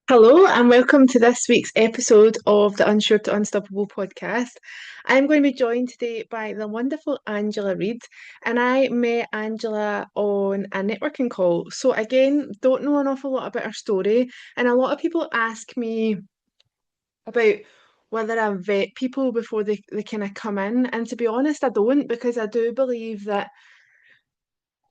Hello, and welcome to this week's episode of the Unsure to Unstoppable podcast. I'm going to be joined today by the wonderful Angela Reid, and I met Angela on a networking call. So, again, don't know an awful lot about her story, and a lot of people ask me about whether I vet people before they kind of come in. And to be honest, I don't, because I do believe that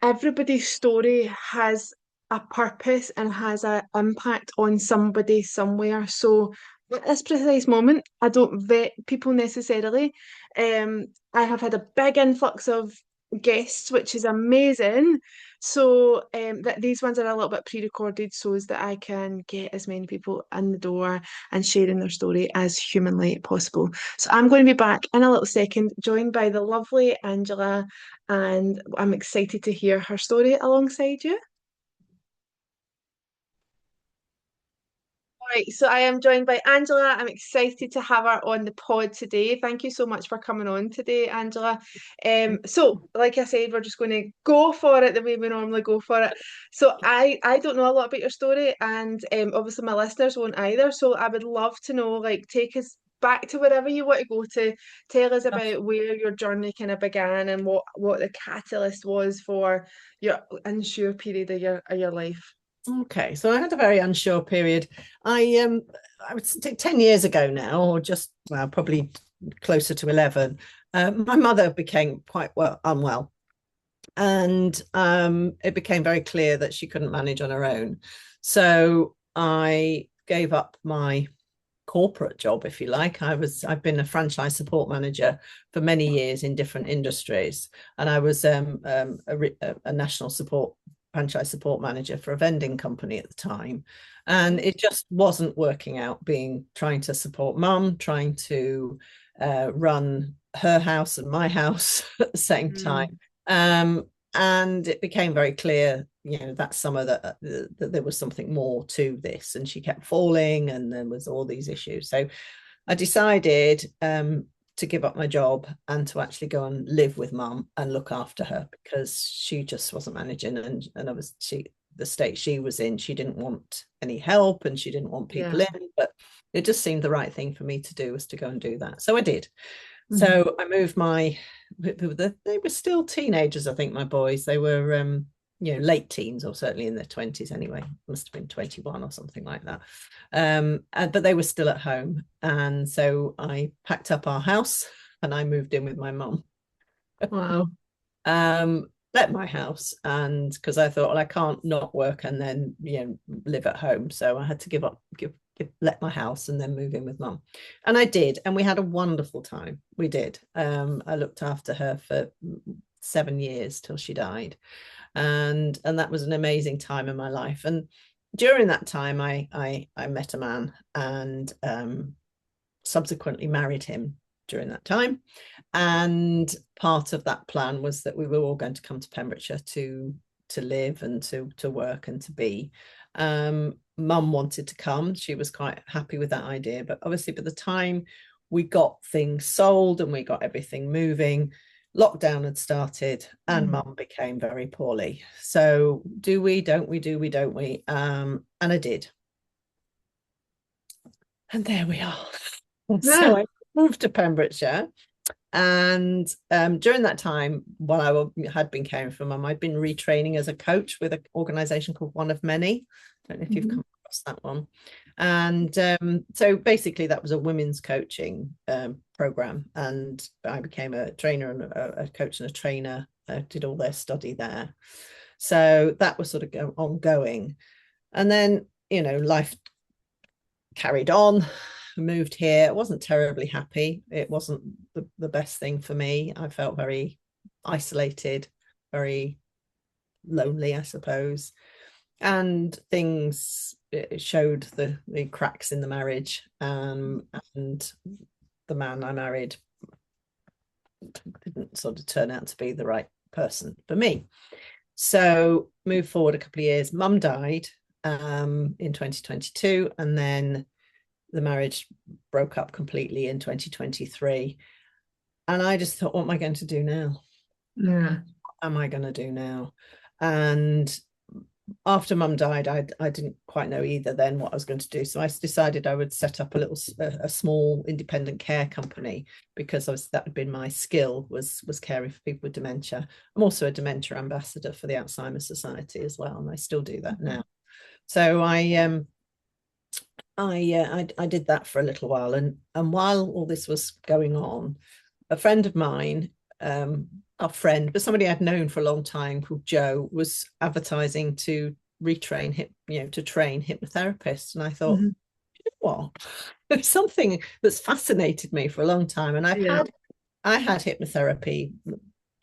everybody's story has a purpose and has an impact on somebody somewhere. So at this precise moment, I don't vet people necessarily. I have had a big influx of guests, which is amazing. So that these ones are a little bit pre-recorded so as that I can get as many people in the door and sharing their story as humanly possible. So I'm going to be back in a little second, joined by the lovely Angela, and I'm excited to hear her story alongside you. All right, so I am joined by Angela. I'm excited to have her on the pod today. Thank you so much for coming on today, Angela. So like I said, we're just going to go for it the way we normally go for it. So I don't know a lot about your story, and obviously my listeners won't either. So I would love to know, like, take us back to wherever you want to go to. Tell us about where your journey kind of began and what the catalyst was for your unsure period of your life. Okay, so I had a very unsure period. I would say 10 years ago now, or just well, probably closer to 11. My mother became quite unwell, and it became very clear that she couldn't manage on her own. So I gave up my corporate job, if you like. I've been a franchise support manager for many years in different industries, and I was a national support franchise support manager for a vending company at the time, and it just wasn't working out. Being trying to support mum, trying to run her house and my house at the same time. Mm, Um, and it became very clear, that summer that there was something more to this, and she kept falling, and there was all these issues. So I decided to give up my job and to actually go and live with mum and look after her, because she just wasn't managing, and the state she was in, she didn't want any help and she didn't want people yeah. in, but it just seemed the right thing for me to do, was to go and do that. So I did. Mhm. So I moved they were still teenagers, I think, my boys. They were, late teens, or certainly in their 20s anyway. Must have been 21 or something like that. But they were still at home. And so I packed up our house and I moved in with my mum. Wow. Let my house, and because I thought, well, I can't not work and then live at home, so I had to let my house and then move in with mum, and I did, and we had a wonderful time. We did. I looked after her for 7 years till she died, and that was an amazing time in my life. And during that time, I met a man, and subsequently married him during that time. And part of that plan was that we were all going to come to Pembrokeshire to live and to work and to be. Mum wanted to come. She was quite happy with that idea. But obviously, by the time we got things sold and we got everything moving, lockdown had started and Mm. mum became very poorly. So do we, don't we, do we, don't we? And I did. And there we are. So Yeah. I moved to Pembrokeshire. And during that time, while had been caring for mum, I'd been retraining as a coach with an organisation called One of Many. I don't know if you've Mhm. come across that one. And so basically, that was a women's coaching program. And I became a trainer and a coach and a trainer. I did all their study there. So that was sort of ongoing. And then, life carried on, moved here. I wasn't terribly happy. It wasn't the best thing for me. I felt very isolated, very lonely, I suppose. And things showed the cracks in the marriage. And the man I married didn't sort of turn out to be the right person for me. So moved forward a couple of years. Mum died in 2022, and then the marriage broke up completely in 2023. And I just thought, what am I going to do now? Yeah. What am I going to do now? And after mum died, I didn't quite know either then what I was going to do. So I decided I would set up a small independent care company, because that had been my skill, was caring for people with dementia. I'm also a dementia ambassador for the Alzheimer's Society as well, and I still do that Mhm. now. So I did that for a little while, and while all this was going on, a friend of mine, a friend, but somebody I'd known for a long time, called Joe, was advertising to to train hypnotherapists. And I thought, Mhm. what? There's something that's fascinated me for a long time. And Yeah. I had hypnotherapy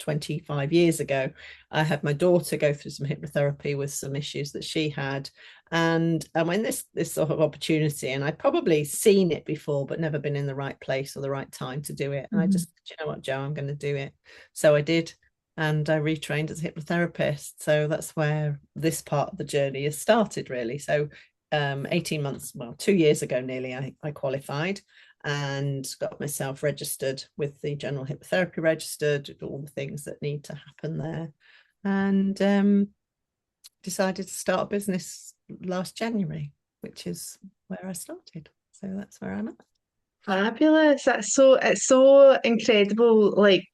25 years ago. I had my daughter go through some hypnotherapy with some issues that she had. And when this sort of opportunity, and I'd probably seen it before, but never been in the right place or the right time to do it. And I Mhm. just, you know what, Joe, I'm going to do it. So I did. And I retrained as a hypnotherapist. So that's where this part of the journey has started, really. So 18 months, well, 2 years ago nearly, I qualified and got myself registered with the General Hypnotherapy Register, did all the things that need to happen there, and decided to start a business last January, which is where I started. So that's where I'm at. Fabulous. It's so incredible. Like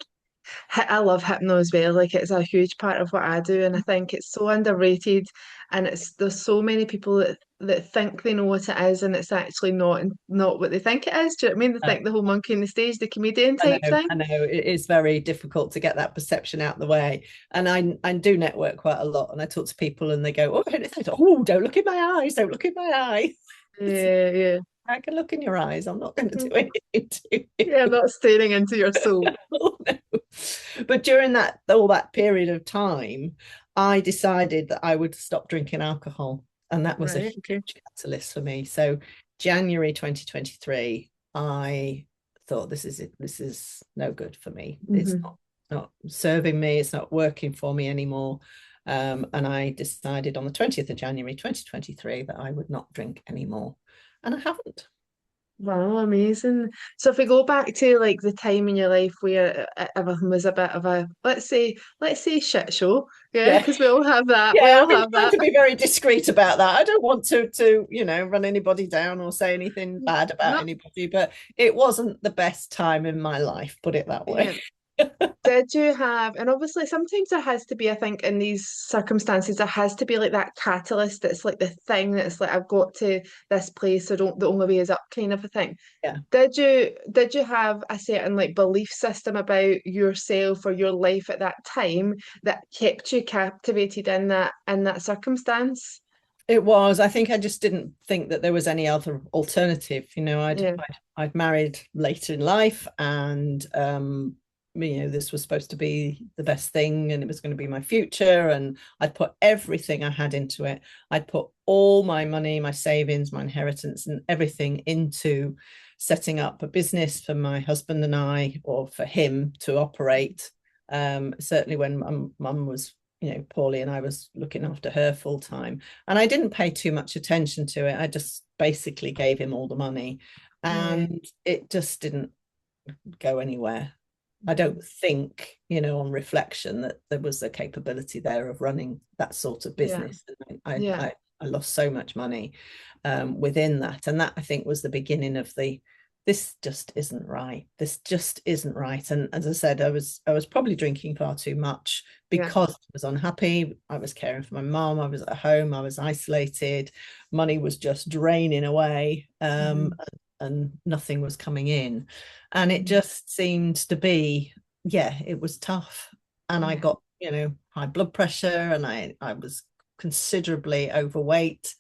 I love hypno as well. Like it's a huge part of what I do, and I think it's so underrated. And there's so many people that think they know what it is, and it's actually not what they think it is. Do you know what I mean? They Uh, think the whole monkey on the stage, the comedian I type know, thing. I know. It is very difficult to get that perception out of the way. And I do network quite a lot, and I talk to people, and they go, "Oh, don't look in my eyes! Don't look in my eyes! Yeah, yeah. I can look in your eyes. I'm not going to do Mhm. anything to you." Yeah, not staring into your soul. Oh, no. But during that period of time, I decided that I would stop drinking alcohol, and that was a Right. Okay. huge catalyst for me. So January 2023, I thought, this is no good for me. It's Hmm. not serving me. It's not working for me anymore. And I decided on the 20th of January 2023 that I would not drink anymore, and I haven't. Wow, amazing. So if we go back to like the time in your life where everything was a bit of a let's say shit show, yeah, Yeah. because we all have that. We Yeah, all I've been have trying that. to be very discreet about that. I don't want to run anybody down or say anything bad about No, anybody, but it wasn't the best time in my life, put it that way. yeah. Did you have, and obviously sometimes there has to be, I think, in these circumstances, there has to be like that catalyst that's like the thing that's like I've got to this place, so don't the only way is up kind of a thing. Yeah. Did you have a certain like belief system about yourself or your life at that time that kept you captivated in that circumstance? It was. I think I just didn't think that there was any other alternative. Yeah. I'd married later in life, and this was supposed to be the best thing, and it was going to be my future, and I'd put everything I had into it. I'd put all my money, my savings, my inheritance, and everything into setting up a business for my husband and I, or for him to operate. Certainly when mum was poorly, and I was looking after her full time, and I didn't pay too much attention to it. I just basically gave him all the money, Yeah. and it just didn't go anywhere. I don't think, on reflection, that there was a capability there of running that sort of Yeah. business. And I, Yeah. I, I lost so much money within that. And that, I think, was the beginning of this just isn't right. This just isn't right. And as I said, I was probably drinking far too much Yeah. because I was unhappy. I was caring for my mom. I was at home. I was isolated. Money was just draining away. Hmm. And nothing was coming in. And it Hmm. just seemed to be, yeah, it was tough. And I Yeah. got, high blood pressure, and I was considerably overweight.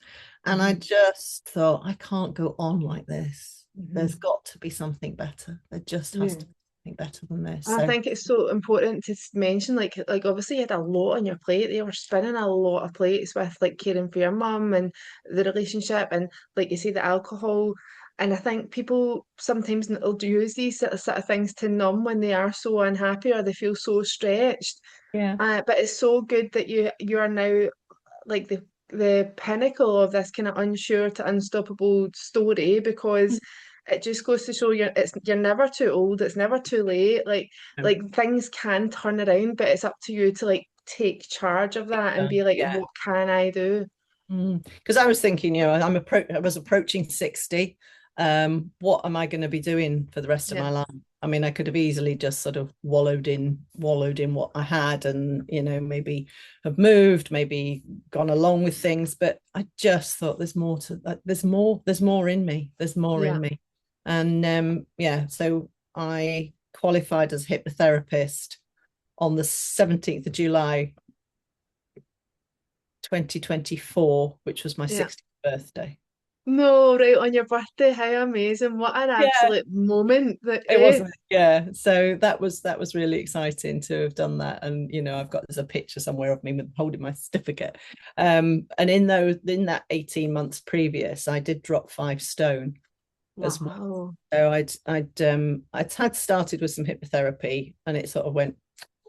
And I Hmm. just thought, I can't go on like this. Hmm. There's got to be something better. There just has Yeah. to be something better than this. I So think it's so important to mention, like obviously you had a lot on your plate. You were spinning a lot of plates with like caring for your mum and the relationship, and like you say, the alcohol. And I think people sometimes will use these sort of things to numb when they are so unhappy or they feel so stretched. yeah. But it's so good that you are now like the pinnacle of this kind of unsure to unstoppable story, because it just goes to show you're never too old, it's never too late. Like things can turn around, but it's up to you to like take charge of that and Yeah. be like, Yeah. what can I do? Because I was thinking, I was approaching 60. What am I going to be doing for the rest of Yeah, my life? I mean, I could have easily just sort of wallowed in what I had, and maybe have moved, maybe gone along with things. But I just thought there's more to there's more in me. There's more in yeah, me. And yeah, so I qualified as a hypnotherapist on the 17th of July 2024, which was my yeah. 60th birthday. No, right on your birthday. How amazing. What an Yeah, absolute moment that it eh? wasn't. Yeah, so that was really exciting to have done that, and I've got there's a picture somewhere of me holding my certificate. And in that 18 months previous, I did drop 5 stone as well. Wow. So I'd had started with some hypnotherapy, and it sort of went,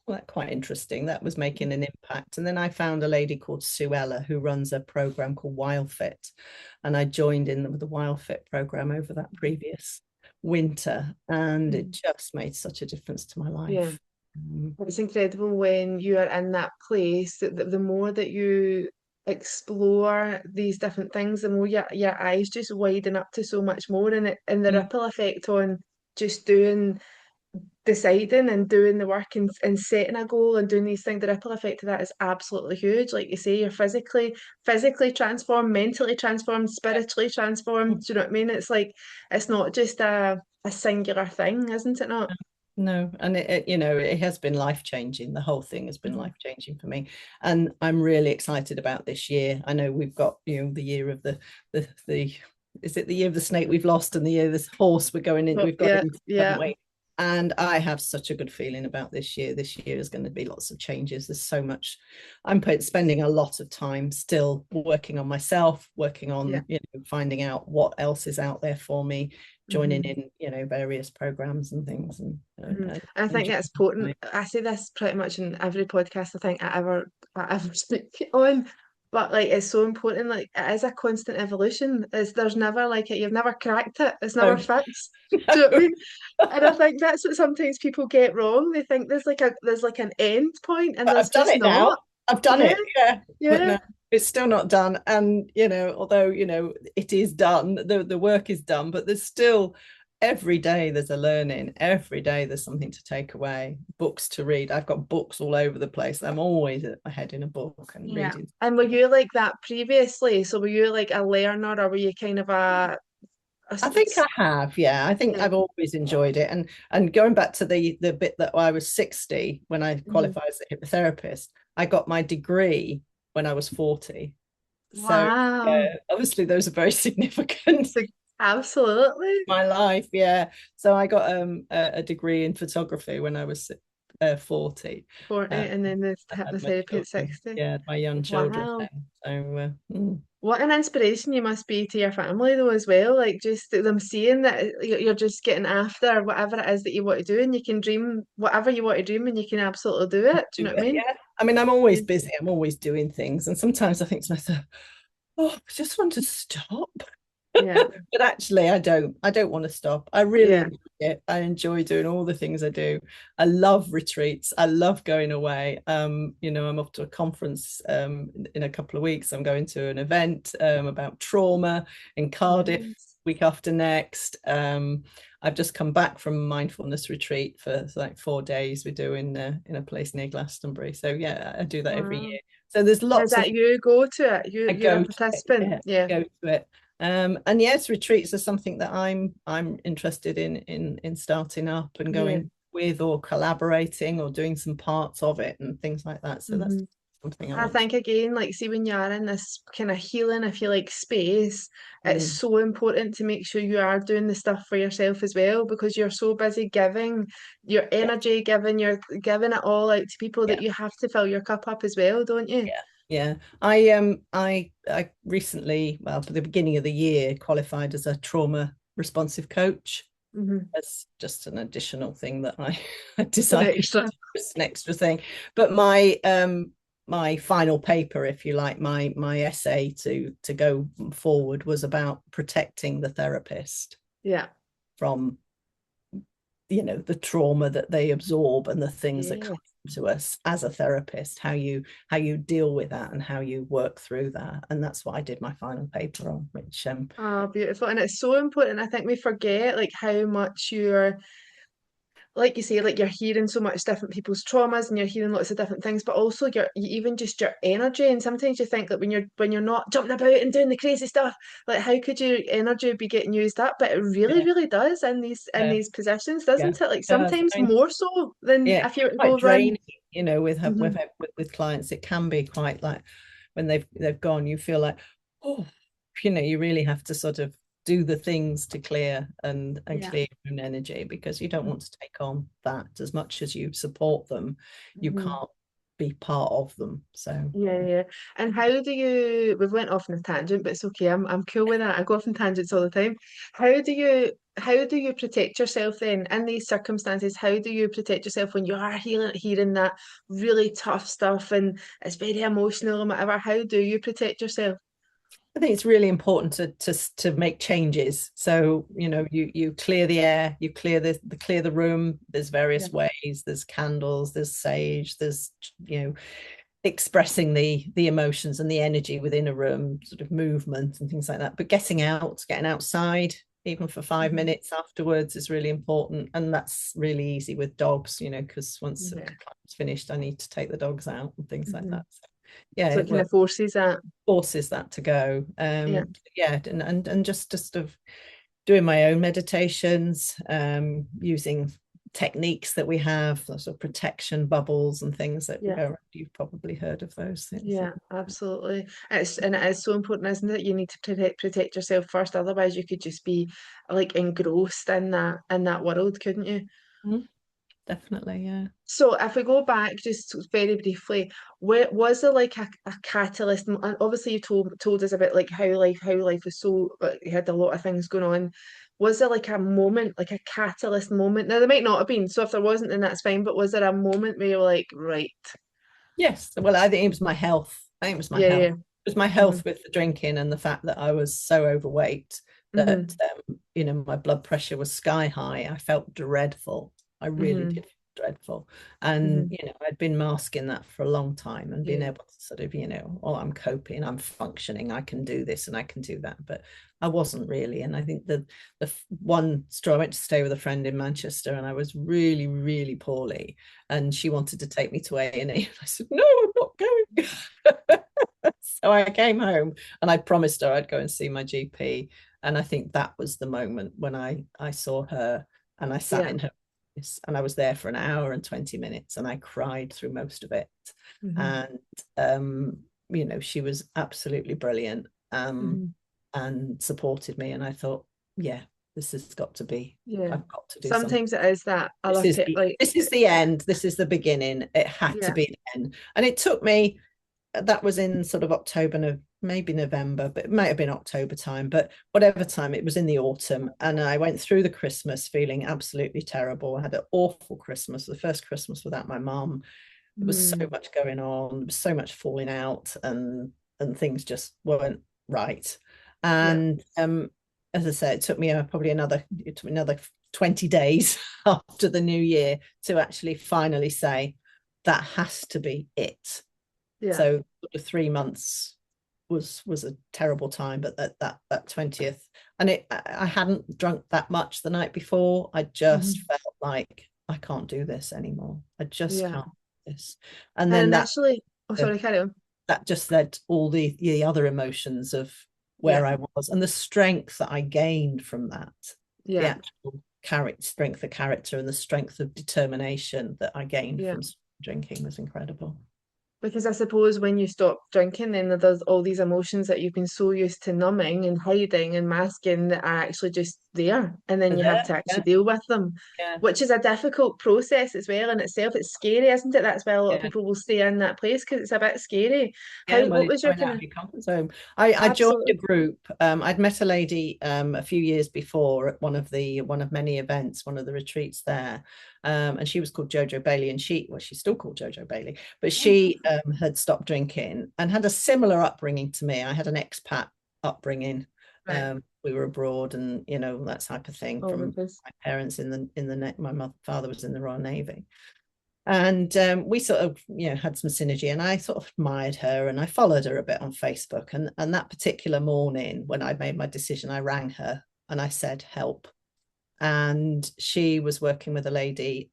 well, that's quite interesting. That was making an impact. And then I found a lady called Sue Ella who runs a program called WildFit. And I joined in with the WildFit program over that previous winter. And it Mm. just made such a difference to my Yeah. life. It's incredible when you are in that place that the more that you explore these different things, the more your eyes just widen up to so much more, and the Mm. ripple effect on just deciding and doing the work and setting a goal and doing these things, the ripple effect of that is absolutely huge. Like you say, you're physically transformed, mentally transformed, spiritually transformed. Do you know what I mean? It's like it's not just a singular thing, isn't it not? No, and it has been life changing. The whole thing has been Mhm. life changing for me, and I'm really excited about this year. I know we've got the year of the is it the year of the snake we've lost, and the year of this horse But we've gone yeah, into, haven't yeah, we? And I have such a good feeling about this year. This year is going to be lots of changes. There's so much. I'm spending a lot of time still working on myself, working yeah. on finding out what else is out there for me, joining Hmm. in various programs and things, and Hmm. uh, I think that's enjoying important. my I say this pretty much in every podcast I think I ever speak on, but like it's so important. Like it is a constant evolution. There's never like it. You've never cracked it. It's never no, fixed. Do you know what I no. mean? And I think that's what sometimes people get wrong. They think there's like an end point, and But there's I've done just it now. not. I've done Yeah, it, yeah. But yeah, no, it's still not done. And although it is done, the work is done, but there's still every day there's a learning. Every day there's something to take away, books to read. I've got books all over the place. I'm always at my head in a book and yeah. reading. And were you like that previously? So were you like a learner, or were you kind of a I think I have, yeah. I think yeah. I've always enjoyed it. And going back to the bit that I was 60 when I Mhm. qualified as a hypnotherapist, I got my degree when I was 40. So Wow. yeah, obviously those are very significant in So, absolutely. my life. Yeah. So I got a degree in photography when I was 40. 40 Uh, and then the I had my hypnotherapy at children, 60. yeah, my young children Wow. then. So What an inspiration you must be to your family though as well. Like just them seeing that you're just getting after whatever it is that you want to do and you can dream whatever you want to dream and you can absolutely do it. Do you know what I mean? yeah. I mean, I'm Yeah. always busy. I'm always doing things, and sometimes I think to myself, oh, I just want to stop. Yeah. But actually, I don't want to stop. I really Yeah. enjoy it. I enjoy doing all the things I do. I love retreats. I love going away. I'm off to a conference in a couple of weeks. I'm going to an event about trauma in Cardiff Nice. week after next. I've just come back from a mindfulness retreat for like 4 days. We're doing in a place near Glastonbury. So yeah, I do that every Wow. year. So there's And is lots of that you go to it? I You're a go to it. participant. Yeah, Yeah. go to it. And yes, retreats are something that I'm interested in starting up and Yeah. going with, or collaborating or doing some parts of it and things like that. So that's Hmm. something I I want to think again, like see when you are in this kind of healing, if you like, space, it's do. so important to make sure you are doing the stuff for yourself as well because you're so busy giving your Yeah, energy, giving it all out to people that yeah, you have to fill your cup up as well, don't you? yeah, yeah. I recently, well, for the beginning of the year, qualified as a trauma responsive coach. Hmm. That's just an additional thing that I An decided extra. it's an extra thing. But my final paper, if you like, my essay to go forward was about protecting the therapist Yeah. from the trauma that they absorb and the things that Yeah. come to us as a therapist, how you deal with that and how you work through that. And that's what I did my final paper on, which Oh, beautiful. And it's so important. I think we forget like how much you're, like you say, like you're hearing so much different people's traumas and you're hearing lots of different things, but also even just your energy. And sometimes you think that when you're not jumping about and doing the crazy stuff, like how could your energy be getting used up? But it really, yeah, really does in these positions, yeah, doesn't it? Like does. sometimes more so than Yeah, if you were to quite go run. draining, with Hmm. with clients. It can be quite like when they've gone, you feel like, oh, you really have to sort of do the things to clear and Yeah. clear your own energy, because you don't want to take on that. As much as you support them, you Hmm. can't be part of them. So Yeah, yeah. And how do you, we've went off on a tangent, but it's okay. I'm cool with that. I go off on tangents all the time. How do you protect yourself then in these circumstances? How do you protect yourself when you are hearing that really tough stuff and it's very emotional and whatever? How do you protect yourself? I think it's really important to make changes. So you clear the air, you clear the room. There's Yeah. various ways. There's candles. There's sage. There's expressing the emotions and the energy within a room, sort of movement and things like that. But getting outside, even for five Mhm. minutes afterwards, is really important. And that's really easy with dogs, because once Yeah. it's finished, I need to take the dogs out and things like Hmm. that. So, yeah, So it it kind works, of forces that. forces that to go. Yeah. Yeah, and just of doing my own meditations, using techniques that we have, sort of protection bubbles and things that Yeah. go around. You've probably heard of those things. Yeah, absolutely. It is so important, isn't it? You need to protect yourself first, otherwise you could just be like engrossed in that world, couldn't you? Mhm. Definitely, yeah. So if we go back just very briefly, was there like a catalyst? And obviously, you told us about like how life was so you had a lot of things going on. Was there like a moment, like a catalyst moment? Now there might not have been. So if there wasn't, then that's fine. But was there a moment where you're like, right, Yes. Well, I think it was my health. I think it was my yeah, health. yeah, It was my mm-hmm, health with the drinking and the fact that I was so overweight that mm-hmm, my blood pressure was sky high. I felt dreadful. I really mm-hmm, did feel dreadful. And mm-hmm, I'd been masking that for a long time and being yeah, able to sort of, oh, I'm coping, I'm functioning, I can do this and I can do that. But I wasn't really. And I think the one straw, I went to stay with a friend in Manchester and I was really, really poorly. And she wanted to take me to A&E. And I said, no, I'm not going. So I came home and I promised her I'd go and see my GP. And I think that was the moment when I saw her and I sat yeah, in her office and I was there for an hour and 20 minutes and I cried through most of it. mm-hmm, And she was absolutely brilliant, mm-hmm, and supported me. And I thought, yeah, this has got to be, yeah. I've got to do something. Sometimes it is that other pit, like, This is the end. This is the beginning. It had to yeah, be the end. And it took me, that was in sort of October, no, maybe November, but it might have been October time, but whatever time, it was in the autumn. And I went through the Christmas feeling absolutely terrible. I had an awful Christmas, the first Christmas without my mum. There was so mm, much going on, there was so much falling out, and things just weren't right. yeah, And as I said, it took me another 20 days after the new year to actually finally say that has to be it. yeah, So the 3 months was a terrible time, but that 20th, and I hadn't drunk that much the night before. I just mm-hmm, felt like I can't do this anymore. I just yeah. can't do this. And And then initially, oh, sorry, carry on. that just led all the other emotions of Yeah, where I was and the strength that I gained from that. The yeah, actual strength of character and the strength of determination that I gained yeah. from drinking was incredible. Because I suppose when you stop drinking, then there's all these emotions that you've been so used to numbing and hiding and masking that are actually just there. And then you have There, to actually yeah, deal with them, yeah, which is a difficult process as well in itself. It's scary, isn't it? That's why a lot of yeah. people will stay in that place because it's a bit scary. Yeah, well, What it's was your coming kind out of of your comfort zone. I joined a absolutely? group. I'd met a lady a few years before at one of many events, one of the retreats there, and she was called Jojo Bailey, and she's still called Jojo Bailey, but Oh, she had stopped drinking and had a similar upbringing to me. I had an expat upbringing. Right. We were abroad, and that type of thing, Oh, from because my parents my father was in the Royal Navy. And we sort of had some synergy, and I sort of admired her, and I followed her a bit on Facebook. And that particular morning when I made my decision, I rang her and I said, help. And she was working with a lady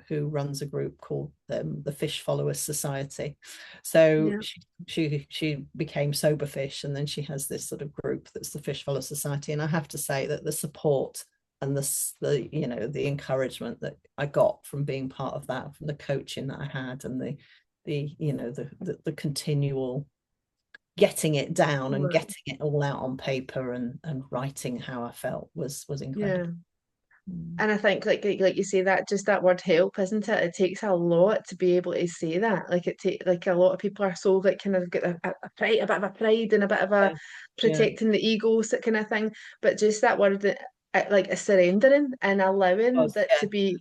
who runs a group called the Fish Followers Society. So yeah, she became sober fish, and then she has this sort of group that's the Fish Followers Society. And I have to say that the support and the encouragement that I got from being part of that, from the coaching that I had, and the continual getting it down and right. getting it all out on paper, and writing how I felt was Yeah. incredible. Mm. And I think like you say, that just that word help, isn't it? It takes a lot to be able to say that. Like it take like a lot of people are so like kind of get a pride, a bit of a pride and a bit of a Yeah, yeah, protecting the ego that kind of thing. But just that word that like a surrendering and allowing was, that yeah. to be.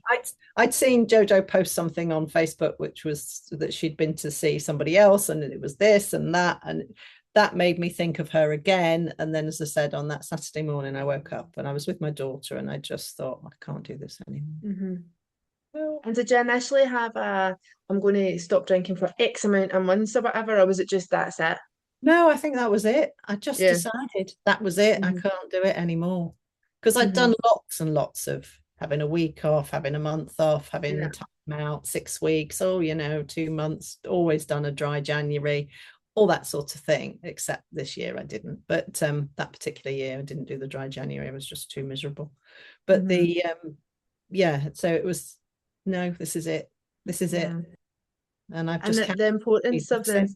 I'd seen Jojo post something on Facebook, which was that she'd been to see somebody else, and it was this and that, and that made me think of her again. And then, as I said, on that Saturday morning, I woke up and I was with my daughter, and I just thought, I can't do this anymore. Mhm. Well, And did you initially have I'm going to stop drinking for X amount of months or whatever, or was it just that's it? no, I think that was it. I just Yeah. decided that was it. I Hmm. can't do it anymore, because I'd Hmm. done lots and lots of having a week off, having a month off, having Yeah. time out, 6 weeks, 2 months, always done a dry January, all that sort of thing, except this year I didn't. But that particular year I didn't do the dry January. I was just too miserable. But Hmm. yeah, so it was, no, this is it. This is it. Yeah. And I've And just kept the importance of it.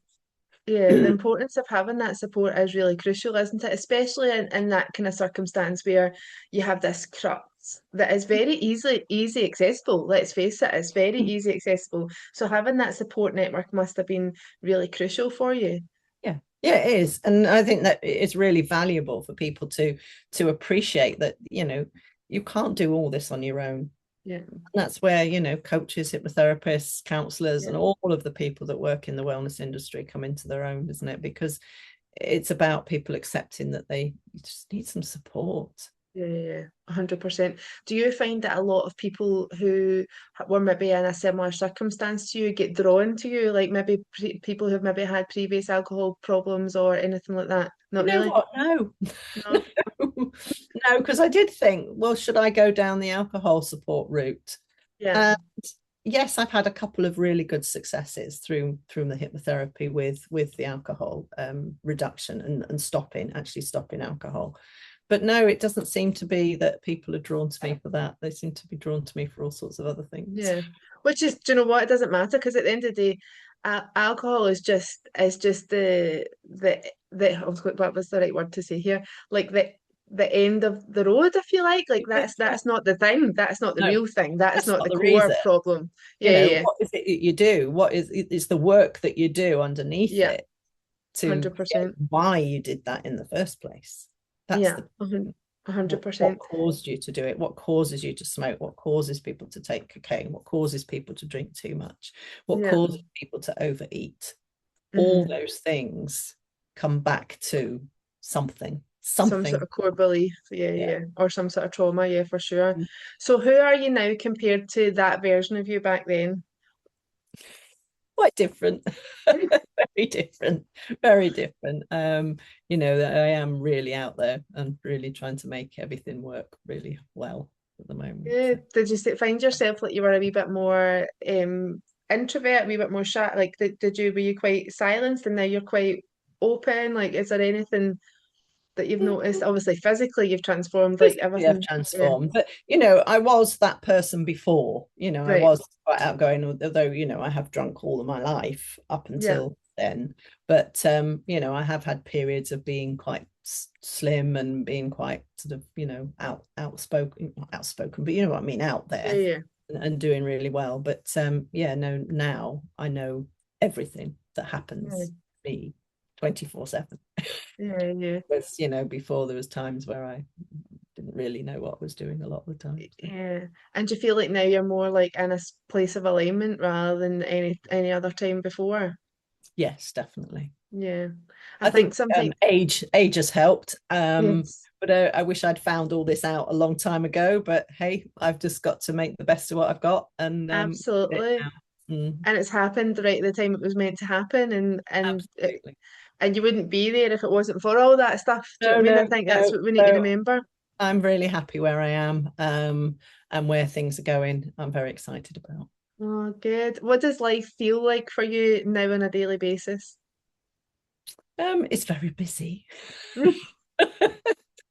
the importance of having that support is really crucial, isn't it? Especially in that kind of circumstance where you have this crux that is very easy accessible. Let's face it, it's very easy accessible. So having that support network must have been really crucial for you. Yeah, yeah, it is. And I think that it's really valuable for people to appreciate that, you can't do all this on your own. Yeah. And that's where, coaches, hypnotherapists, counselors, Yeah. and all of the people that work in the wellness industry come into their own, isn't it? Because it's about people accepting that they just need some support. Yeah, yeah, yeah, 100%. Do you find that a lot of people who were maybe in a similar circumstance to you get drawn to you, like maybe people who've maybe had previous alcohol problems or anything like that? You Not know really? what? No. No. No, because I did think, well, should I go down the alcohol support route? Yeah. And yes, I've had a couple of really good successes through the hypnotherapy with the alcohol reduction, and actually stopping alcohol. But no, it doesn't seem to be that people are drawn to me for that. They seem to be drawn to me for all sorts of other things. Yeah. Which is, do you know what? It doesn't matter because at the end of the day, alcohol is just what was the right word to say here? Like the end of the road, if you like. Like that's not the thing. That's not the No, real thing. That's that's not not the the core reason. problem. Yeah, yeah, What is it that you do? What is it's the work that you do underneath yeah. it to get 100%. why you did that in the first place. That's Yeah, the a hundred what percent. caused you to do it, what causes you to smoke, what causes people to take cocaine, what causes people to drink too much, what Yeah. causes people to overeat. All Hmm. those things come back to something Some sort something of core belief, yeah, Yeah, yeah, or some sort of trauma, yeah, for sure. So who are you now compared to that version of you back then? quite different. Very different, very different. That I am really out there and really trying to make everything work really well at the moment. Yeah. So Did you find yourself like you were a wee bit more introvert, a wee bit more shy? Like, were you quite silenced and now you're quite open? Like, is there anything that you've noticed? Obviously, physically, you've transformed, like physically I've everything. Yeah, transformed, but I was that person before. I right. was quite outgoing, although I have drunk all of my life up Yeah, until then. But I have had periods of being quite slim and being quite sort of outspoken, not outspoken, but you know what I mean, out yeah, there, yeah. and doing really well. But yeah, no, now I know everything that Yeah, happens to me 24/7. yeah, yeah. Was before, there was times where I didn't really know what I was doing a lot of the time. So. Yeah. And do you feel like now you're more like in a place of alignment rather than any other time before? Yes, definitely. Yeah. I I think think something, age has helped. yes, But I wish I'd found all this out a long time ago. But hey, I've just got to make the best of what I've got and it absolutely. now. Mm, And it's happened right at the time it was meant to happen, absolutely. and you wouldn't be there if it wasn't for all that stuff. Do you know No, what I mean? I no, think that's no. what we need to So remember. I'm really happy where I am, and where things are going. I'm very excited about. Oh, good. What does life feel like for you now on a daily basis? It's very busy.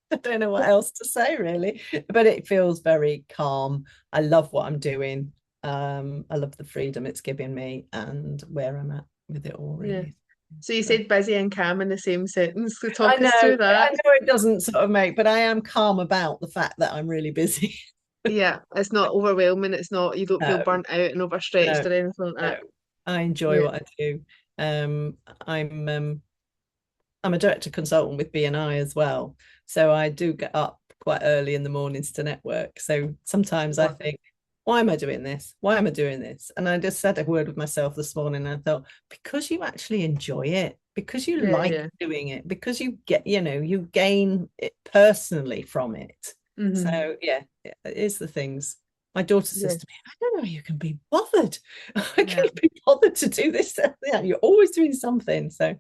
I don't know what else to say really, but it feels very calm. I love what I'm doing. I love the freedom it's giving me and where I'm at with it all, Yeah. really. So you So said busy and calm in the same sentence. So I talk know, us through I that. know it doesn't sort of make, but I am calm about the fact that I'm really busy. Yeah, it's not overwhelming. It's not, you don't feel No, burnt out and overstretched no, or anything like no. that. I enjoy Yeah. what I do. I'm I'm a director consultant with BNI as well. So I do get up quite early in the mornings to network. So sometimes I Lovely. think, why am I doing this? Why am I doing this? And I just said a word with myself this morning and I thought, because you actually enjoy it, because you Yeah, like yeah. doing it, because you get, you gain it personally from it. Hmm. So yeah, it is the things. My daughter Yeah, says to me, I don't know how you can be bothered. I yeah. can't be bothered to do this. Yeah, you're always doing something. So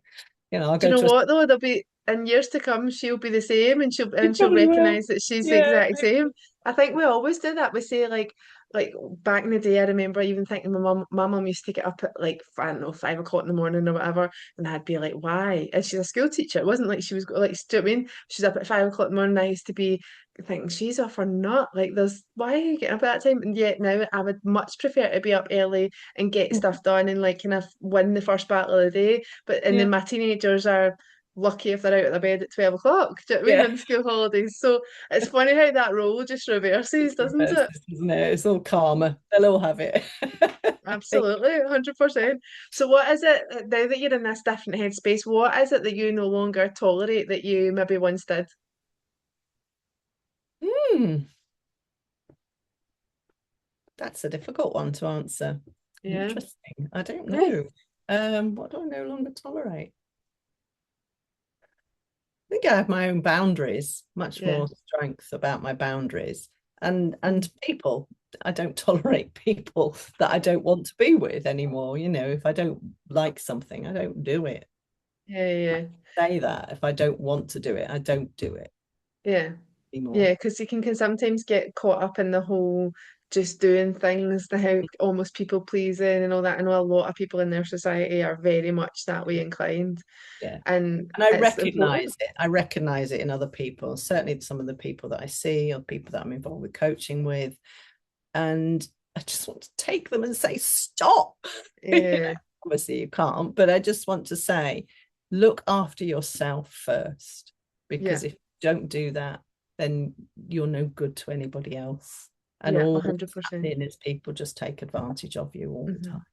I'll Do you go know to a what though? There'll be in years to come, she'll be the same, and you she'll probably will. recognize that she's the Yeah. exact same. I think we always do that. We say like back in the day, I remember even thinking my mum used to get up at like I don't know 5 o'clock in the morning or whatever, and I'd be like, why? And she's a school teacher. It wasn't like she was like, do you know what I mean? She's up at 5 o'clock in the morning. I used to be thinking she's off or not. Like, there's why are you getting up at that time? And yet now I would much prefer to be up early and get stuff done and like kind of win the first battle of the day. But and then Yeah. my teenagers are lucky if they're out of their bed at 12 o'clock. Do you know what I mean? Yeah. On school holidays. So it's funny how that role just reverses, doesn't it? Isn't it? It's all karma. They'll all have it. I think. Absolutely, 100%. So what is it now that you're in this different headspace, what is it that you no longer tolerate that you maybe once did? Hmm, that's a difficult one to answer. Yeah. Interesting. I don't know. What do I no longer tolerate? I think I have my own boundaries, much Yeah. more strength about my boundaries. And Mhm. people, I don't tolerate people that I don't want to be with anymore. If I don't like something, I don't do it. Yeah, yeah, Say that. If I don't want to do it, I don't do it yeah. anymore. Yeah, because you can sometimes get caught up in the whole just doing things, the how almost people pleasing and all that. I know a lot of people in their society are very much that way inclined, Yeah. and And I it's important. recognize it. I recognize it in other people, certainly some of the people that I see or people that I'm involved with coaching with. And I just want to take them and say, stop. Yeah, Obviously, you can't, but I just want to say, look after yourself first. yeah, Because if you don't do that, then you're no good to anybody else. And yeah, all that's 100%. happening is people just take advantage of you all the Hmm. time.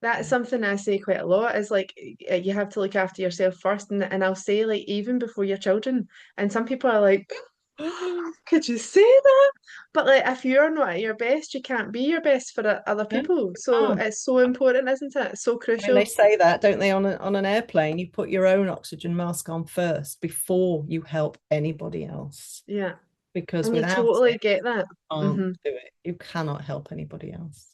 That's Yeah. something I say quite a lot is like you have to look after yourself first, and I'll say like even before your children. And some people are like, could you say that? But like if you're not at your best, you can't be your best for other No, people. you So can't. it's so important, isn't it? It's so I mean, they crucial. say that, don't they, on an airplane? You put your own oxygen mask on first before you help anybody else. Yeah. Because And you without totally it, get that. you can't Hmm. do it. You cannot help anybody else.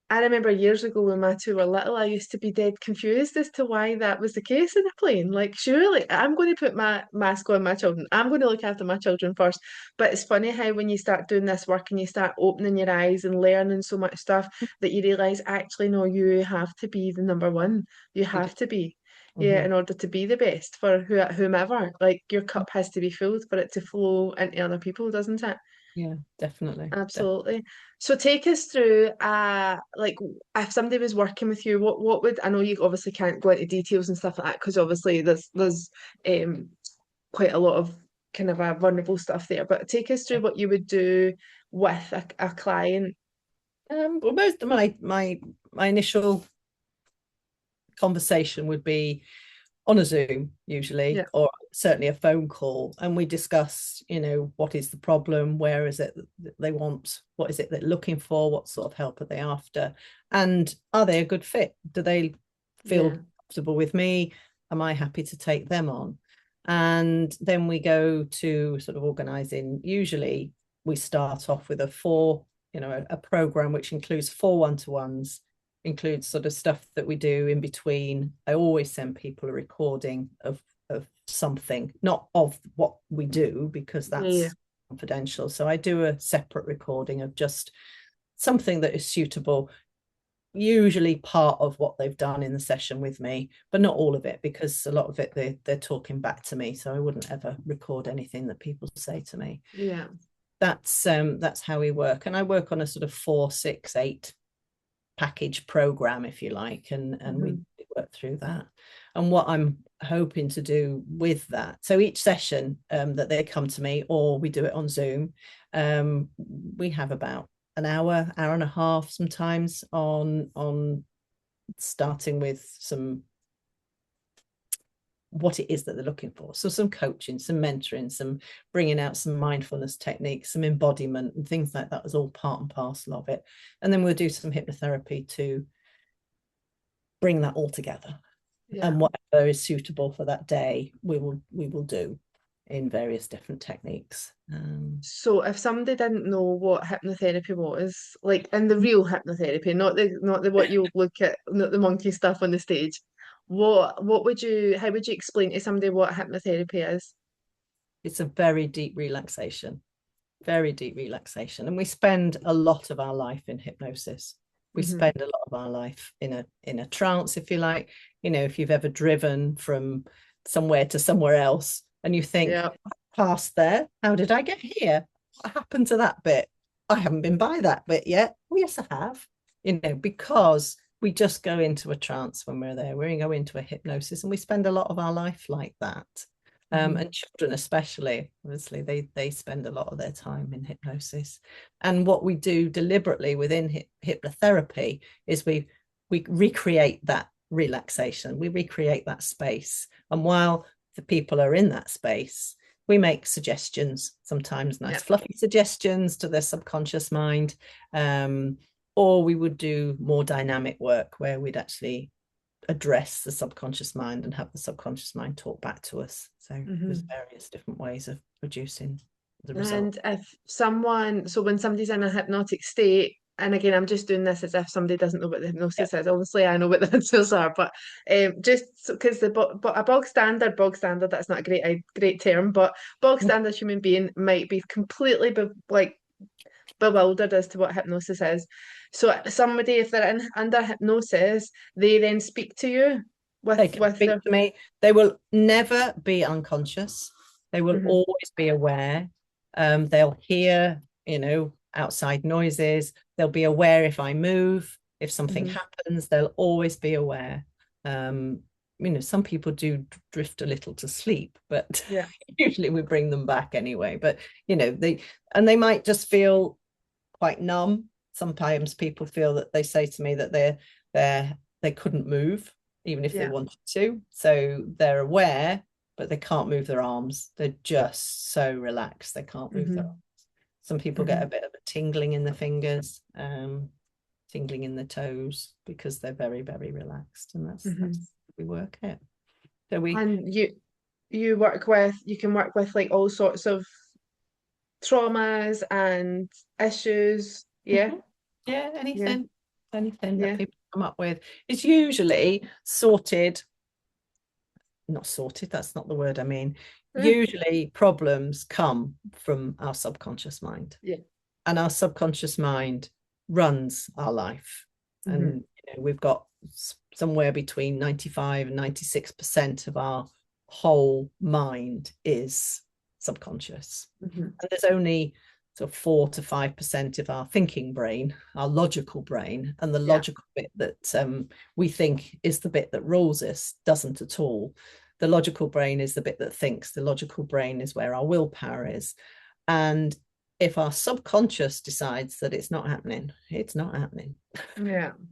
I remember years ago when my two were little, I used to be dead confused as to why that was the case in a plane. Like, surely I'm going to put my mask on my children. I'm going to look after my children first. But it's funny how when you start doing this work and you start opening your eyes and learning so much stuff that you realize actually, no, you have to be the number one. You You do. have to be. Yeah, Mhm. in order to be the best for whomever. Like your cup has to be filled for it to flow into other people, doesn't it? Yeah, definitely. Absolutely. So take us through like if somebody was working with you, what would I know you obviously can't go into details and stuff like that because obviously there's um quite a lot of kind of vulnerable stuff there, but take us through what you would do with a client. Well, most of my initial conversation would be on a Zoom usually, Yeah, or certainly a phone call, and we discuss, what is the problem, where is it that they want, what is it they're looking for, what sort of help are they after, and are they a good fit? Do they feel yeah, comfortable with me? am I happy to take them on? And then we go to sort of organizing. Usually we start off with a program which includes 4 one-to-ones, includes sort of stuff that we do in between. I always send people a recording of something, not of what we do, because that's confidential. So I do a separate recording of just something that is suitable, usually part of what they've done in the session with me, but not all of it, because a lot of it they're talking back to me. So I wouldn't ever record anything that people say to me. Yeah. That's how we work. And I work on a sort of 4, 6, 8 package program, if you like, and we work through that. And what I'm hoping to do with that, so each session that they come to me, or we do it on Zoom, we have about an hour and a half sometimes on starting with some what it is that they're looking for. So some coaching, some mentoring, some bringing out some mindfulness techniques, some embodiment and things like that is all part and parcel of it. And then we'll do some hypnotherapy to bring that all together. Yeah. And whatever is suitable for that day, we will do in various different techniques. So if somebody didn't know what hypnotherapy was, like in the real hypnotherapy, not the what you look at, not the monkey stuff on the stage, how would you explain to somebody what hypnotherapy is? It's a very deep relaxation, and we spend a lot of our life in hypnosis. We spend a lot of our life in a trance, if you like. If you've ever driven from somewhere to somewhere else and you think, past there, how did I get here? What happened to that bit? I haven't been by that bit yet. Oh yes, I have. Because we just go into a trance when we're there. We go into a hypnosis, and we spend a lot of our life like that. And children especially, obviously, they spend a lot of their time in hypnosis. And what we do deliberately within hypnotherapy is we recreate that relaxation. We recreate that space. And while the people are in that space, we make suggestions, sometimes nice fluffy suggestions to their subconscious mind. Or we would do more dynamic work where we'd actually address the subconscious mind and have the subconscious mind talk back to us. So there's various different ways of producing the result. And when somebody's in a hypnotic state, and again, I'm just doing this as if somebody doesn't know what the hypnosis is. Obviously, I know what the hypnosis are, but just because a bog standard, that's not a great term, but bog standard human being might be completely bewildered as to what hypnosis is. So somebody, if they're under hypnosis, they then speak to you to me. They will never be unconscious. They will always be aware. They'll hear, outside noises. They'll be aware if I move, if something happens. They'll always be aware. Some people do drift a little to sleep, but usually we bring them back anyway. But they might just feel quite numb. Sometimes people feel that they say to me that they couldn't move even if they wanted to. So they're aware, but they can't move their arms. They're just so relaxed they can't move their arms. Some people get a bit of a tingling in the fingers, tingling in the toes, because they're very, very relaxed, and that's we work it. So and you can work with like all sorts of traumas and issues. Anything that people come up with is usually sorted. Not sorted, that's not the word I mean. Usually problems come from our subconscious mind, and our subconscious mind runs our life. And we've got somewhere between 95 and 96% of our whole mind is subconscious, and there's only sort of 4 to 5% of our thinking brain, our logical brain, and the logical bit that we think is the bit that rules us doesn't at all. The logical brain is the bit that thinks. The logical brain is where our willpower is. And if our subconscious decides that it's not happening, it's not happening. 100%.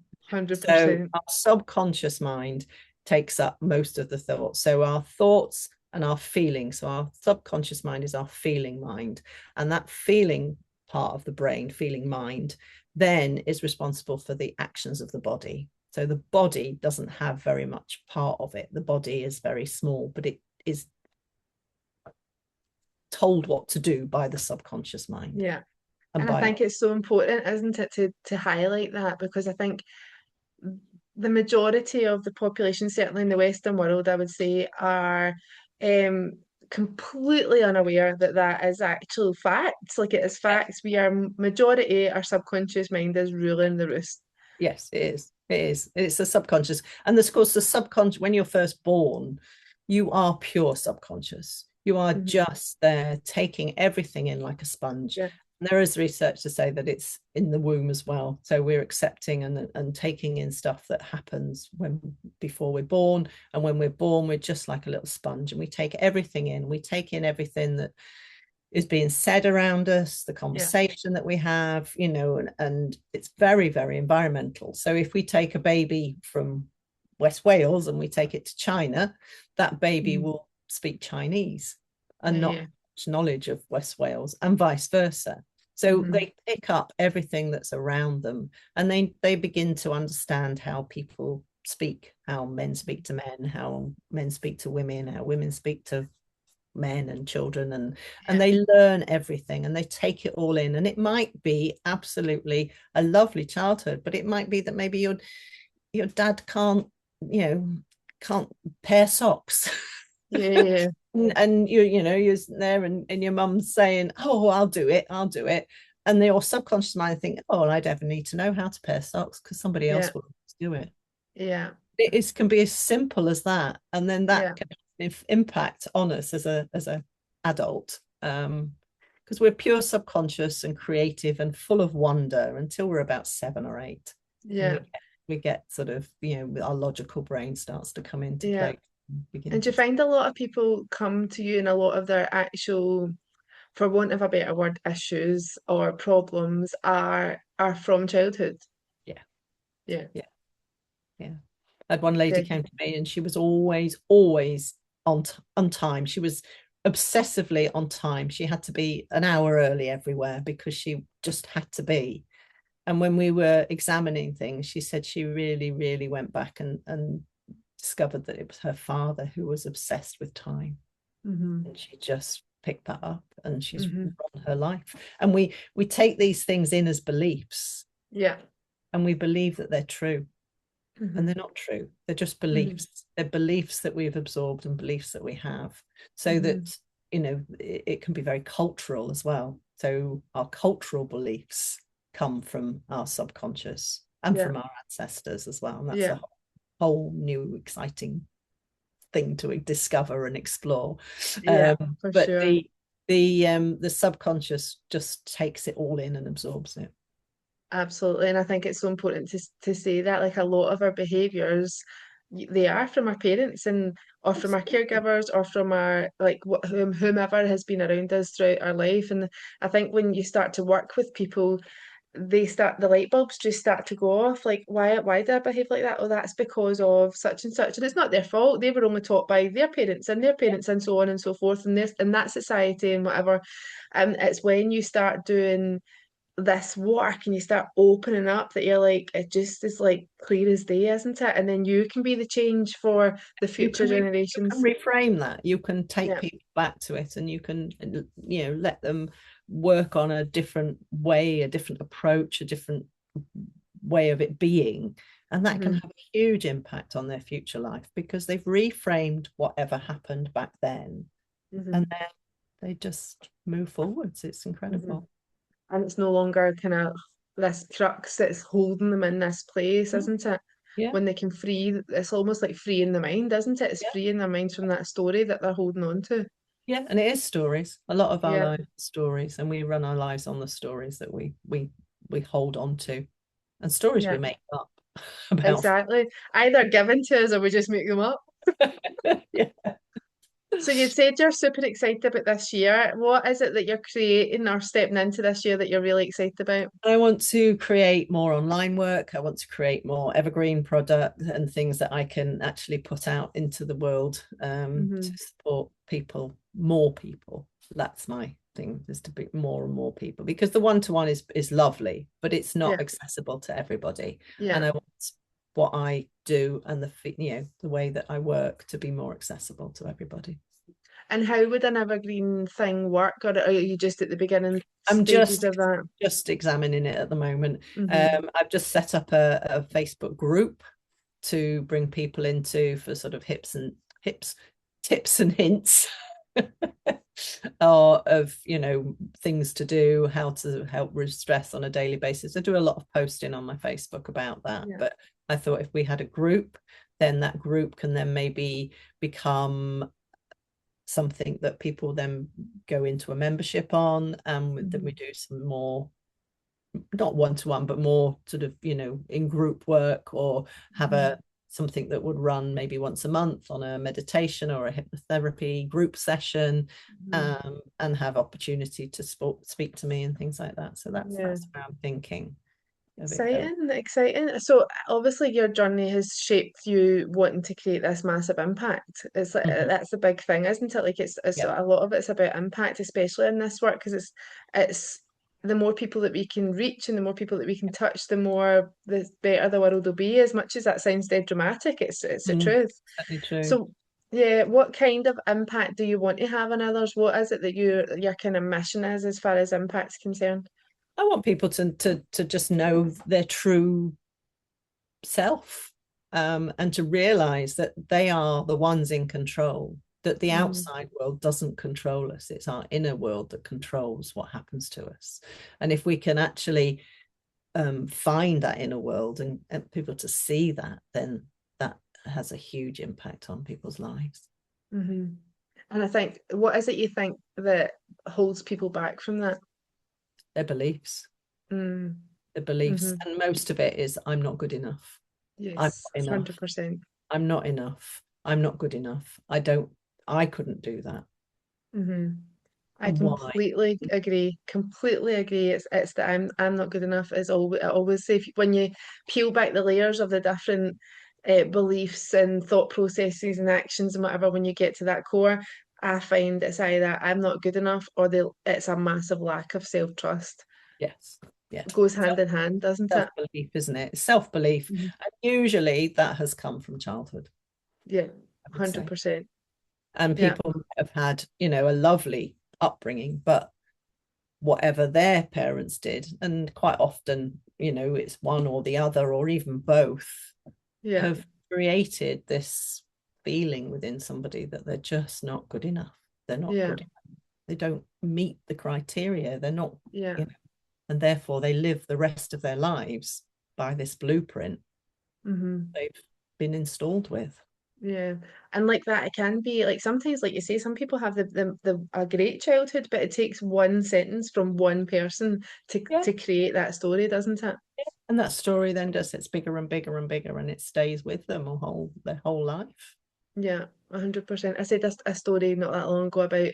So our subconscious mind takes up most of the thoughts. So our thoughts and our feelings. So our subconscious mind is our feeling mind. And that feeling part of the brain, feeling mind, then is responsible for the actions of the body. So So the body doesn't have very much part of it. The body is very small, but it is told what to do by the subconscious mind Yeah. and And I by our. think it's so important, isn't it, to highlight that, because I think the majority of the population, certainly in the Western world, I would say, are um, completely unaware that that is actual facts. Like it is facts. We are majority, our subconscious mind is ruling the roost. Yes, it is. It is. It's the subconscious. And of course, the subconscious, when you're first born, you are pure subconscious. You are Mhm. just there taking everything in like a sponge. Yeah, And there is research to say that it's in the womb as well. So we're accepting and taking in stuff that happens when before we're born. And when we're born, we're just like a little sponge and we take everything in. We take in everything that is being said around us, the yeah, conversation that we have, and it's very, very environmental. So if we take a baby from West Wales and we take it to China, that baby mhm. will speak Chinese and Yeah, not yeah. much knowledge of West Wales and vice versa. So Hmm. they pick up everything that's around them and they begin to understand how people speak, how men speak to men, how men speak to women, how women speak to men and children, and Yeah, they learn everything and they take it all in. And it might be absolutely a lovely childhood, but it might be that maybe your dad can't, you know can't pair socks. yeah, yeah, And you're there and your mum's saying, oh, I'll do it, and your subconscious mind think, oh, well, I'd ever need to know how to pair socks because somebody yeah, else will do it. yeah, It can be as simple as that, and then that yeah, can impact on us as a adult, because we're pure subconscious and creative and full of wonder until we're about 7 or 8, and yeah, we get sort of, our logical brain starts to come into yeah. play and begin And do you to. find a lot of people come to you and a lot of their actual, for want of a better word, issues or problems are from childhood? Yeah, Yeah, yeah, yeah. I had one lady came to definitely. me and she was always on time. She was obsessively on time. She had to be an hour early everywhere because she just had to be. And when we were examining things, she said she really, really went back and discovered that it was her father who was obsessed with time. Hmm. And she just picked that up and she's Hmm. run her life. And we take these things in as beliefs Yeah. and we believe that they're true. And Hmm. they're not true. They're just Hmm. beliefs. They're beliefs that we've absorbed and beliefs that we have. So that, Hmm. it can be very cultural as well. So our cultural beliefs come from our subconscious and Yeah. from our ancestors as well. And that's Yeah. a whole new exciting thing to discover and explore. Yeah, for But sure. the subconscious just takes it all in and absorbs it. Absolutely. And I think it's so important to say that like a lot of our behaviors they are from our parents and or from our Absolutely. caregivers or from our like whomever has been around us throughout our life. And I think when you start to work with people, the light bulbs just start to go off. Like, why do I behave like that? Oh, that's because of such and such. And it's not their fault. They were only taught by their parents and so on and so forth in this in that society and whatever. And it's when you start doing this work and you start opening up that you're like, it just is like clear as day, isn't it? And then you can be the change for the you future can you can generations. reframe that. You can take Yeah. people back to it, and you can, let them work on a different way, a different approach, a different way of it being, and that can Hmm. have a huge impact on their future life because they've reframed whatever happened back then, and Hmm. then they just move forwards. It's Hmm. incredible. And it's no longer kind of this crux that's holding them in this place, Mm. isn't it? Yeah, When they can free, it's almost like freeing the mind, isn't it? It's yeah, freeing their minds from that story that they're holding on to. yeah. And it is stories. A lot of our Yeah, lives are stories, and we run our lives on the stories that we hold on to, and stories we yeah, make up about. exactly. Either given to us or we just make them up. Yeah. So you said you're super excited about this year. What is it that you're creating or stepping into this year that you're really excited about? I want to create more online work. I want to create more evergreen product and things that I can actually put out into the world, to Hmm. support people, more people. That's my thing, is to be more and more people, because the one-to-one is lovely, but it's not Yeah, accessible to everybody. yeah, And I want what I do and the way that I work to be more accessible to everybody. And how would an evergreen thing work? Or are you just at the beginning I'm stages of that? just examining it at the moment. Hmm. I've just set up a Facebook group to bring people into for sort of hips tips and hints or of things to do, how to help with stress on a daily basis. I do a lot of posting on my Facebook about that, Yeah. but I thought if we had a group, then that group can then maybe become something that people then go into a membership on, and then we do some more, not one-to-one, but more sort of in group work, or have Mhm. a something that would run maybe once a month on a meditation or a hypnotherapy group session, Mhm. and have opportunity to speak to me and things like that. So Yeah. that's where I'm thinking of it going. Exciting, exciting. So obviously your journey has shaped you wanting to create this massive impact. It's like Mhm. that's the big thing, isn't it? Like it's Yeah. a lot of it's about impact, especially in this work, because it's the more people that we can reach and the more people that we can touch, the better the world will be. As much as that sounds dead dramatic, it's the truth. Certainly true. So yeah, what kind of impact do you want to have on others? What is it that your kind of mission is as far as impact's concerned? I want people to just know their true self, and to realize that they are the ones in control, that the Hmm. outside world doesn't control us. It's our inner world that controls what happens to us. And if we can actually find that inner world, and people to see that, then that has a huge impact on people's lives. Hmm. And I think, what is it you think that holds people back from that? Their beliefs, Mm. their beliefs, Hmm. and most of it is, I'm not good enough. I'm Yes, not enough. 100%. I'm not enough. I'm not good enough. I couldn't do that. Hmm. I And why? completely agree. Completely agree. It's that I'm not good enough. Is always I always say when you peel back the layers of the different beliefs and thought processes and actions and whatever, when you get to that core, I find it's either I'm not good enough or it's a massive lack of self-trust. Yes. Yeah. It goes hand in hand, doesn't it? Self-belief, isn't it? Self-belief. Mhm. And usually that has come from childhood, Yeah, I would say. 100%. And Yeah, people have had, a lovely upbringing, but whatever their parents did, and quite often, it's one or the other, or even both, yeah, have created this feeling within somebody that they're just not good enough. They're not yeah, good enough. They don't meet the criteria. They're not, yeah. you know, and therefore they live the rest of their lives by this blueprint Hmm. they've been installed with. Yeah. And like that, it can be like sometimes, like you say, some people have the a great childhood, but it takes one sentence from one person Yeah. to create that story, doesn't it? And that story then just gets bigger and bigger and bigger, and it stays with them their whole life. Yeah, 100%. I said a story not that long ago about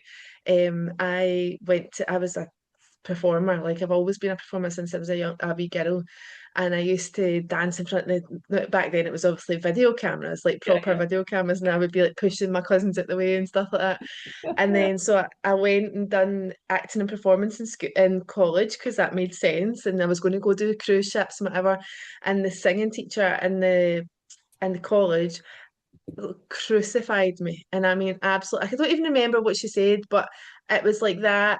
I was a performer. Like I've always been a performer since I was a wee girl. And I used to dance in front of back then it was obviously video cameras, like Yeah, proper video cameras, and I would be like pushing my cousins out the way and stuff like that. And then so I went and done acting and performance in college because that made sense. And I was going to go do cruise ships and whatever. And the singing teacher in the college crucified me. And I mean, absolutely, I don't even remember what she said, but it was like that.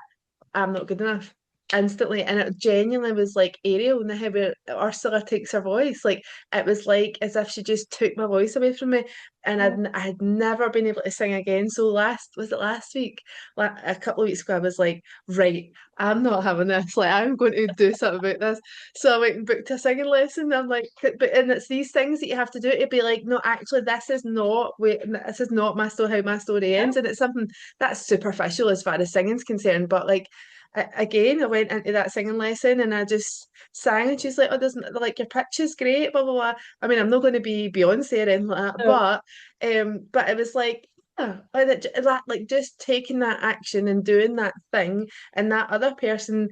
I'm not good enough instantly. And it genuinely was like Ariel and how Ursula takes her voice. Like it was like as if she just took my voice away from me. And yeah. I had never been able to sing again. So was it last week? Like a couple of weeks ago, I was like, right, I'm not having this. Like I'm going to do something about this. So I went and booked a singing lesson. I'm like, but and it's these things that you have to do to be like, no, actually, this is not my story, how my story Yeah. ends. And it's something that's superficial as far as singing's concerned. But like again, I went into that singing lesson and I just sang, and she's like, "Oh, doesn't like your pitch is great, blah blah blah." I mean, I'm not going to be Beyonce or anything like that, No, but it was like, yeah, like just taking that action and doing that thing, and that other person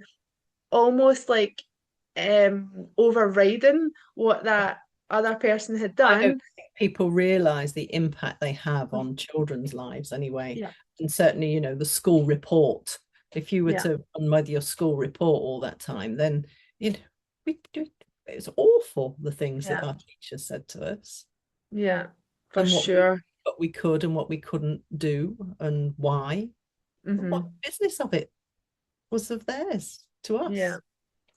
almost like overriding what that other person had I don't done. think people realize the impact they have on children's lives anyway. Yeah, And certainly, the school report. If you were yeah, to run with your school report all that time, then you know we it's awful, the things that Yeah. our teachers said to us, Yeah, for and sure. what we could and what we couldn't do, and why. What Hmm. business of it was of theirs to Yeah, us?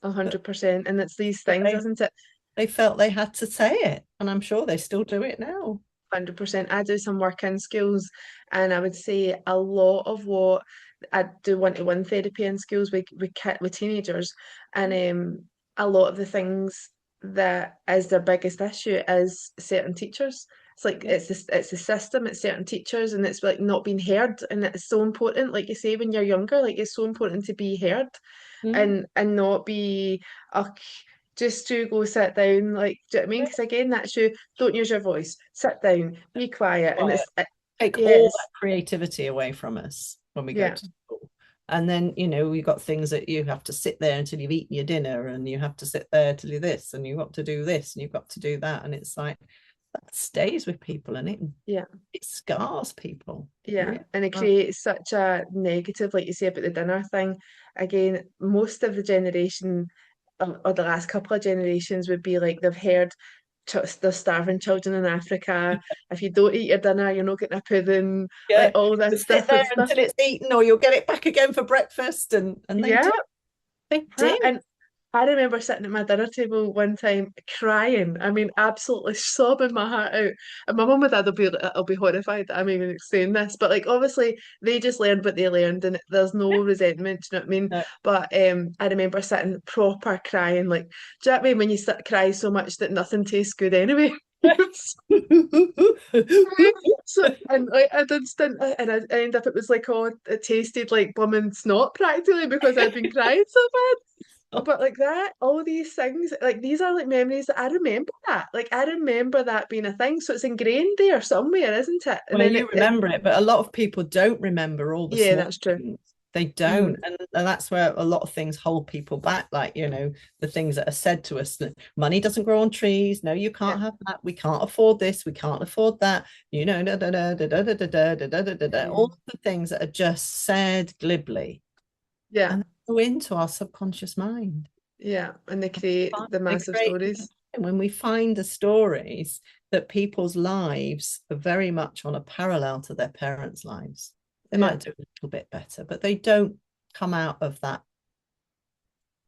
a But, hundred percent. And it's these but things, isn't it? they felt they had to say it, and I'm sure they still do it now. 100%. I do some work in schools, and I would say a lot of what I do one-to-one therapy in schools with teenagers, and a lot of the things that is their biggest issue is certain teachers. It's like Yeah. it's the system, it's certain teachers, and it's like not being heard, and it's so important. Like you say, when you're younger, like it's so important to be heard, Mm. and not be a just to go sit down, like, do you know what I mean? Because again, that's you, don't use your voice, sit down, be quiet. And Quiet. Take all yes, that creativity away from us when we go yeah, to school. And then, we've got things that you have to sit there until you've eaten your dinner, and you have to sit there till you this, and you've got to do this, and you've got to do that. And it's like that stays with people, and yeah, it scars people. It yeah. really And it does. creates such a negative, like you say about the dinner thing. Again, most of the generation or the last couple of generations would be like they've heard the starving children in Africa. If you don't eat your dinner, you're not getting a pudding, like Yeah. all You this sit there different stuff. until it's eaten, or you'll get it back again for breakfast. And they Yeah, did. They did. and I remember sitting at my dinner table one time crying. I mean, absolutely sobbing my heart out. And my mum and dad will be horrified that I'm even saying this. But like obviously they just learned what they learned and there's no resentment, do you know what I mean? No. But I remember sitting proper crying, like, do you know what I mean when you sit cry so much that nothing tastes good anyway? So and like I did stint and I ended up it was like oh it tasted like blooming snot practically because I'd been crying so bad. But like that, all these things, like these are like memories that I remember that. Like I remember that being a thing. So it's ingrained there somewhere, isn't it? And Well, then you remember it, but a lot of people don't remember all the yeah, small that's true. things. They don't. Hmm. And that's where a lot of things hold people back. Like, the things that are said to us that money doesn't grow on trees. No, you Yeah. can't have that. We can't afford this. We can't afford that. Da, da, da, da, da, da, da, da, da, da, da, da. All Mm. the things that are just said glibly Yeah. and they go into our subconscious mind. Yeah. And they create the They massive create, stories. and when we find the stories that people's lives are very much on a parallel to their parents' lives, they Yeah. might do a little bit better, but they don't come out of that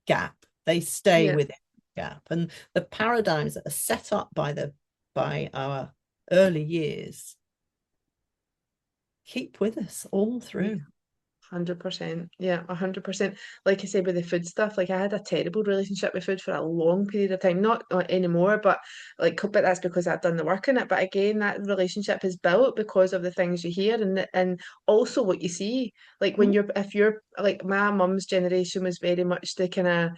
gap. They stay Yeah. within the gap. And the paradigms that are set up by our early years keep with us all Yeah. through. 100%. Yeah, 100%. Like I said with the food stuff, like I had a terrible relationship with food for a long period of time. Not anymore, but but that's because I've done the work in it. But again, that relationship is built because of the things you hear and also what you see. Like when Mm. you're if you're like my mum's generation was very much the kind of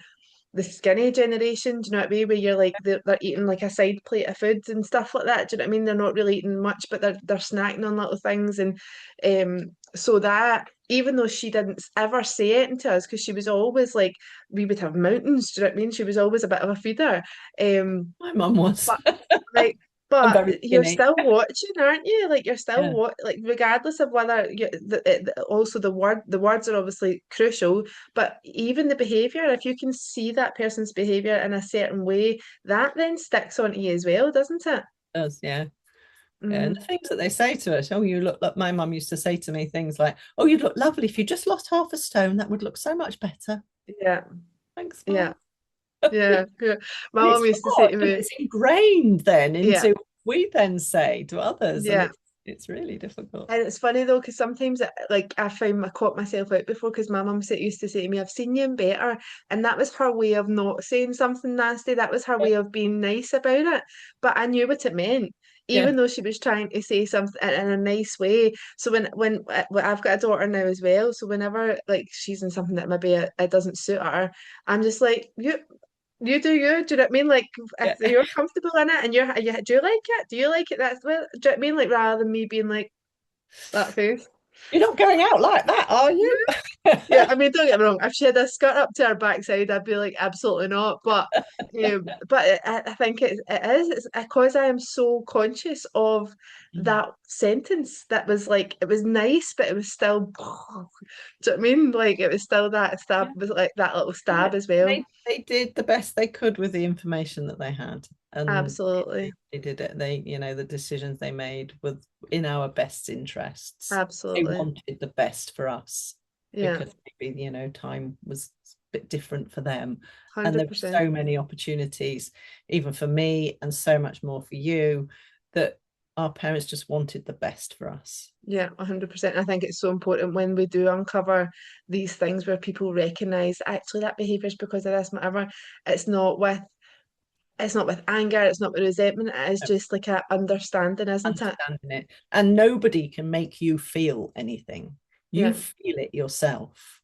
the skinny generation, do you know what I mean? Where you're like they're eating like a side plate of foods and stuff like that. Do you know what I mean? They're not really eating much, but they're snacking on little things. And so that even though she didn't ever say it to us, because she was always like we would have mountains, do you know what I mean? She was always a bit of a feeder. Um My mum was. but like, I'm but very you're skinny. still watching, aren't you? Like you're still Yeah. like regardless of whether also the words are obviously crucial, but even the behavior, if you can see that person's behavior in a certain way, that then sticks onto you as well, doesn't it? It does, yeah. And the Mm, things that they say to us, oh, you look like my mum used to say to me things like, oh, you'd look lovely if you just lost half a stone, that would look so much better. yeah, Thanks, yeah, mum. yeah, yeah. My And it's mom used to say not, to and me, it's ingrained then yeah, into what we then say to others, and yeah. it's really difficult. And it's funny though, because sometimes like I found I caught myself out before because my mum used to say to me, "I've seen you in better," and that was her way of not saying something nasty. That was her Yeah, way of being nice about it. But I knew what it meant, yeah, even though she was trying to say something in a nice way. So when I've got a daughter now as well, so whenever like she's in something that maybe it doesn't suit her, I'm just like you. You do you, do you know what I mean? Like if yeah. you're comfortable in it and do you like it? Do you like it? That's what do you know what I mean? Like rather than me being like that face. You're not going out like that, are Yeah, you? I mean, don't get me wrong. If she had a skirt up to her backside, I'd be like, absolutely not. But I think it is. It's because I am so conscious of Mm. that sentence. That was like, it was nice, but it was still. Do you know what I mean? Like, it was still that stab. Yeah. Was like that little Yeah. stab as well. They did the best they could with the information that they had, and Absolutely, they did it. They, the decisions they made were in our best interests. They absolutely. wanted the best for us Yeah, because maybe, time was a bit different for them. And there were 100%. so many opportunities, even for me, and so much more for you, that our parents just wanted the best for us. Yeah, 100%. I think it's so important when we do uncover these things where people recognize actually that behavior is because of this, whatever. It's not with it's not with anger, it's not with resentment, it is just like a understanding, isn't it? Understanding it. And nobody can make you feel anything. You Yeah. feel it yourself,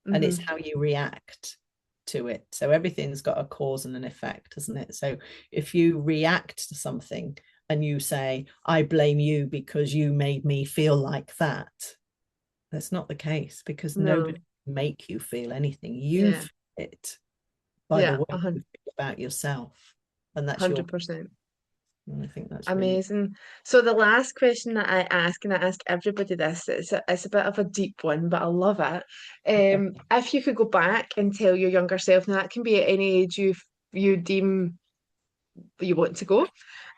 and it's Hmm. how you react to it. So everything's got a cause and an effect, hasn't it? So if you react to something and you say, I blame you because you made me feel like that, that's not the case, because nobody No. can make you feel anything. You Yeah. feel it by the Yeah. way you feel about yourself. And that's your, 100%. and I think that's really Amazing. So the last question that I ask, and I ask everybody this, it's a bit of a deep one, but I love it. okay. If you could go back and tell your younger self, now that can be at any age you deem you want to go.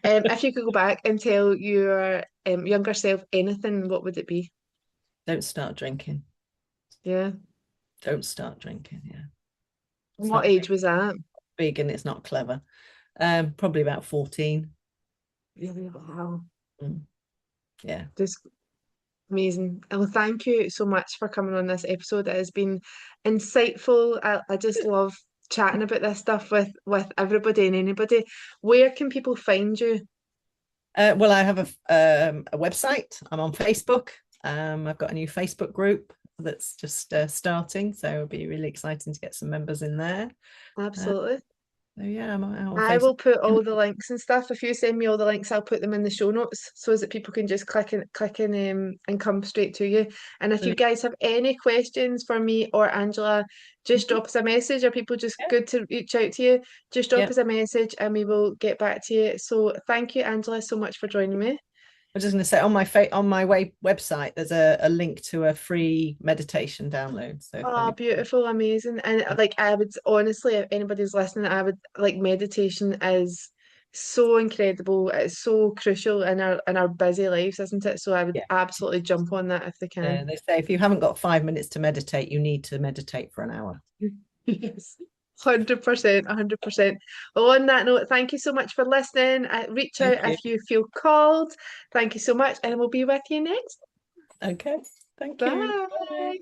If you could go back and tell your younger self anything, what would it be? Don't start drinking. Yeah. Don't start drinking. Yeah, it's What not age was that? big and it's not clever. Probably about 14. Really? Wow. Mm, yeah. Just amazing. Well, thank you so much for coming on this episode. It has been insightful. I just love chatting about this stuff with everybody and anybody. Where can people find you? Well, I have a website. I'm on Facebook. I've got a new Facebook group that's just starting, so it'll be really exciting to get some members in there. Uh, Absolutely. so yeah, I'm out on I Facebook. will put all the links and stuff. If you send me all the links, I'll put them in the show notes so that people can just click and come straight to you. And if you guys have any questions for me or Angela, just drop us a message, or people just Yeah, good to reach out to you. Just drop yeah. us a message and we will get back to you. So thank you, Angela, so much for joining me. I was just going to say on my website, there's a link to a free meditation download. So if Oh, anybody, beautiful, amazing. And like I would honestly, if anybody's listening, I would like meditation is so incredible. It's so crucial in our busy lives, isn't it? So I would yeah, absolutely jump on that if they can. they say if you haven't got 5 minutes to meditate, you need to meditate for an hour. Yes. 100%, 100%. Well, on that note, thank you so much for listening. Reach out Thank you. if you feel called. Thank you so much, and we'll be with you next. Okay. Thank you. Bye. Bye.